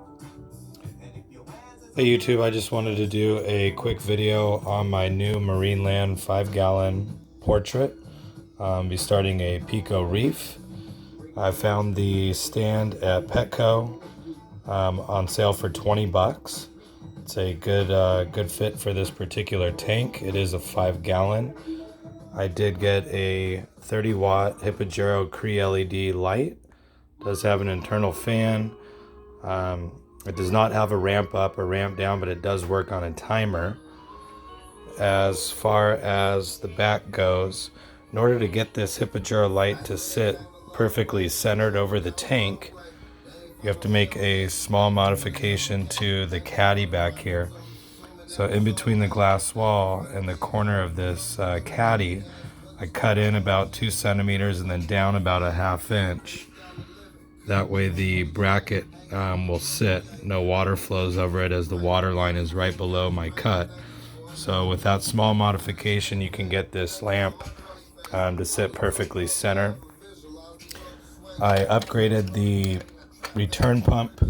Hey YouTube, I just wanted to do a quick video on my new Marineland 5-gallon portrait. Be starting a Pico Reef. I found the stand at Petco on sale for 20 bucks. It's a good fit for this particular tank. It is a 5-gallon. I did get a 30-watt Hipogero Cree LED light. It does have an internal fan. It does not have a ramp up or ramp down, but it does work on a timer. As far as the back goes, in order to get this Hipogero light to sit perfectly centered over the tank, you have to make a small modification to the caddy back here. So in between the glass wall and the corner of this caddy, I cut in about 2 centimeters and then down about a 1/2 inch. That way the bracket will sit. No water flows over it, as the water line is right below my cut. So with that small modification, you can get this lamp to sit perfectly center. I upgraded the return pump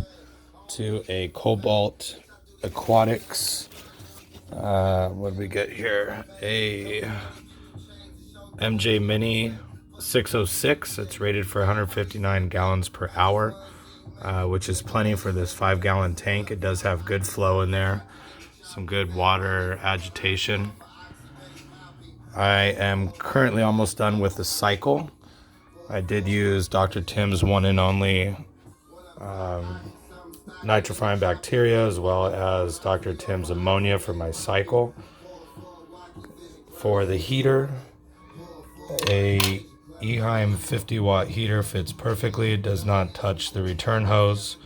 to a Cobalt Aquatics. What did we get here? A MJ Mini 606. It's rated for 159 gallons per hour, which is plenty for this 5-gallon tank. It does have good flow in there, some good water agitation. I am currently almost done with the cycle. I did use Dr. Tim's one and only nitrifying bacteria, as well as Dr. Tim's ammonia for my cycle. For the heater, a Eheim 50-watt heater fits perfectly. It does not touch the return hose.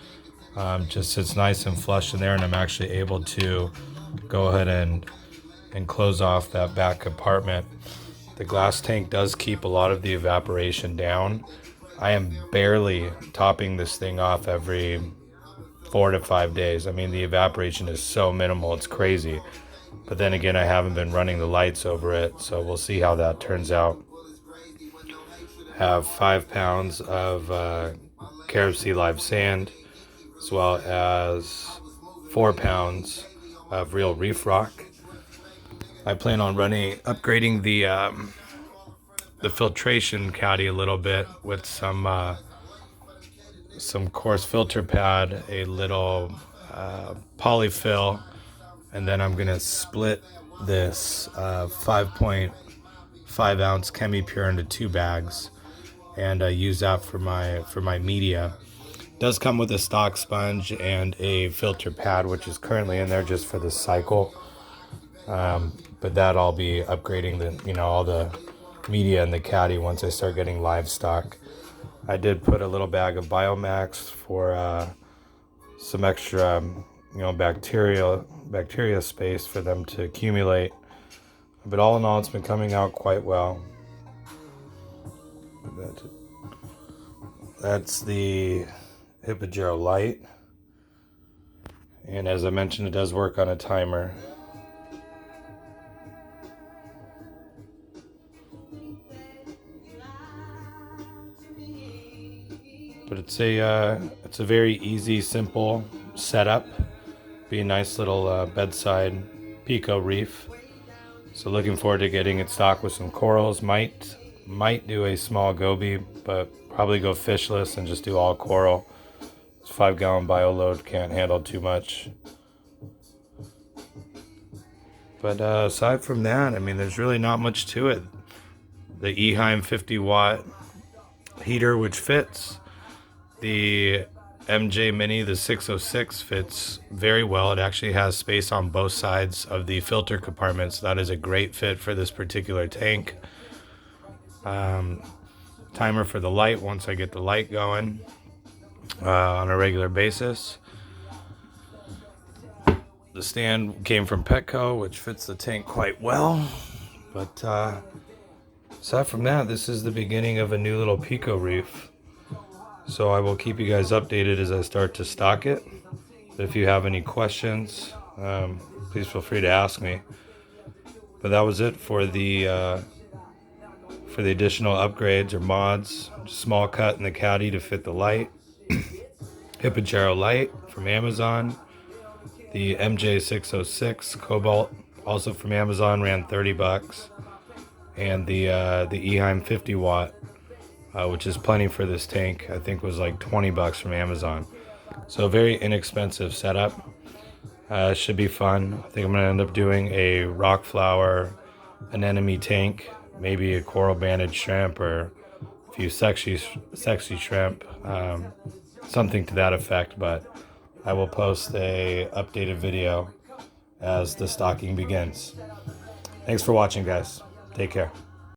Just sits nice and flush in there, and I'm actually able to go ahead and close off that back compartment. The glass tank does keep a lot of the evaporation down. I am barely topping this thing off every 4 to 5 days. I mean, the evaporation is so minimal, it's crazy. But then again, I haven't been running the lights over it, so we'll see how that turns out. Have 5 pounds of Carib Sea live sand, as well as 4 pounds of real reef rock. I plan on upgrading the filtration caddy a little bit with some coarse filter pad, a little polyfill, and then I'm gonna split this 5.5 ounce Chemi-Pure into 2 bags and use that for my media. It does come with a stock sponge and a filter pad, which is currently in there just for the cycle. But that I'll be upgrading all the media in the caddy once I start getting livestock. I did put a little bag of Biomax for some extra bacteria space for them to accumulate. But all in all, it's been coming out quite well. That's the Hipogero light, and as I mentioned, it does work on a timer. But it's a very easy, simple setup. Be a nice little bedside Pico Reef. So looking forward to getting it stocked with some corals. Might do a small goby, but probably go fishless and just do all coral. This 5-gallon bio load can't handle too much. But aside from that, I mean, there's really not much to it. The Eheim 50-watt heater, which fits. The MJ Mini, the 606, fits very well. It actually has space on both sides of the filter compartment, so that is a great fit for this particular tank. Timer for the light once I get the light going on a regular basis. The stand came from Petco, which fits the tank quite well. But aside from that, this is the beginning of a new little Pico Reef. So I will keep you guys updated as I start to stock it. But if you have any questions, please feel free to ask me. But that was it for the additional upgrades or mods. Small cut in the caddy to fit the light. Hippochero Light from Amazon. The MJ606 Cobalt, also from Amazon, ran 30 bucks. And the Eheim 50 watt, which is plenty for this tank, I think was like 20 bucks from Amazon. So very inexpensive setup. Should be fun. I think I'm gonna end up doing a rock flower, anemone tank, maybe a coral banded shrimp, or a few sexy shrimp, something to that effect. But I will post a updated video as the stocking begins. Thanks for watching, guys. Take care.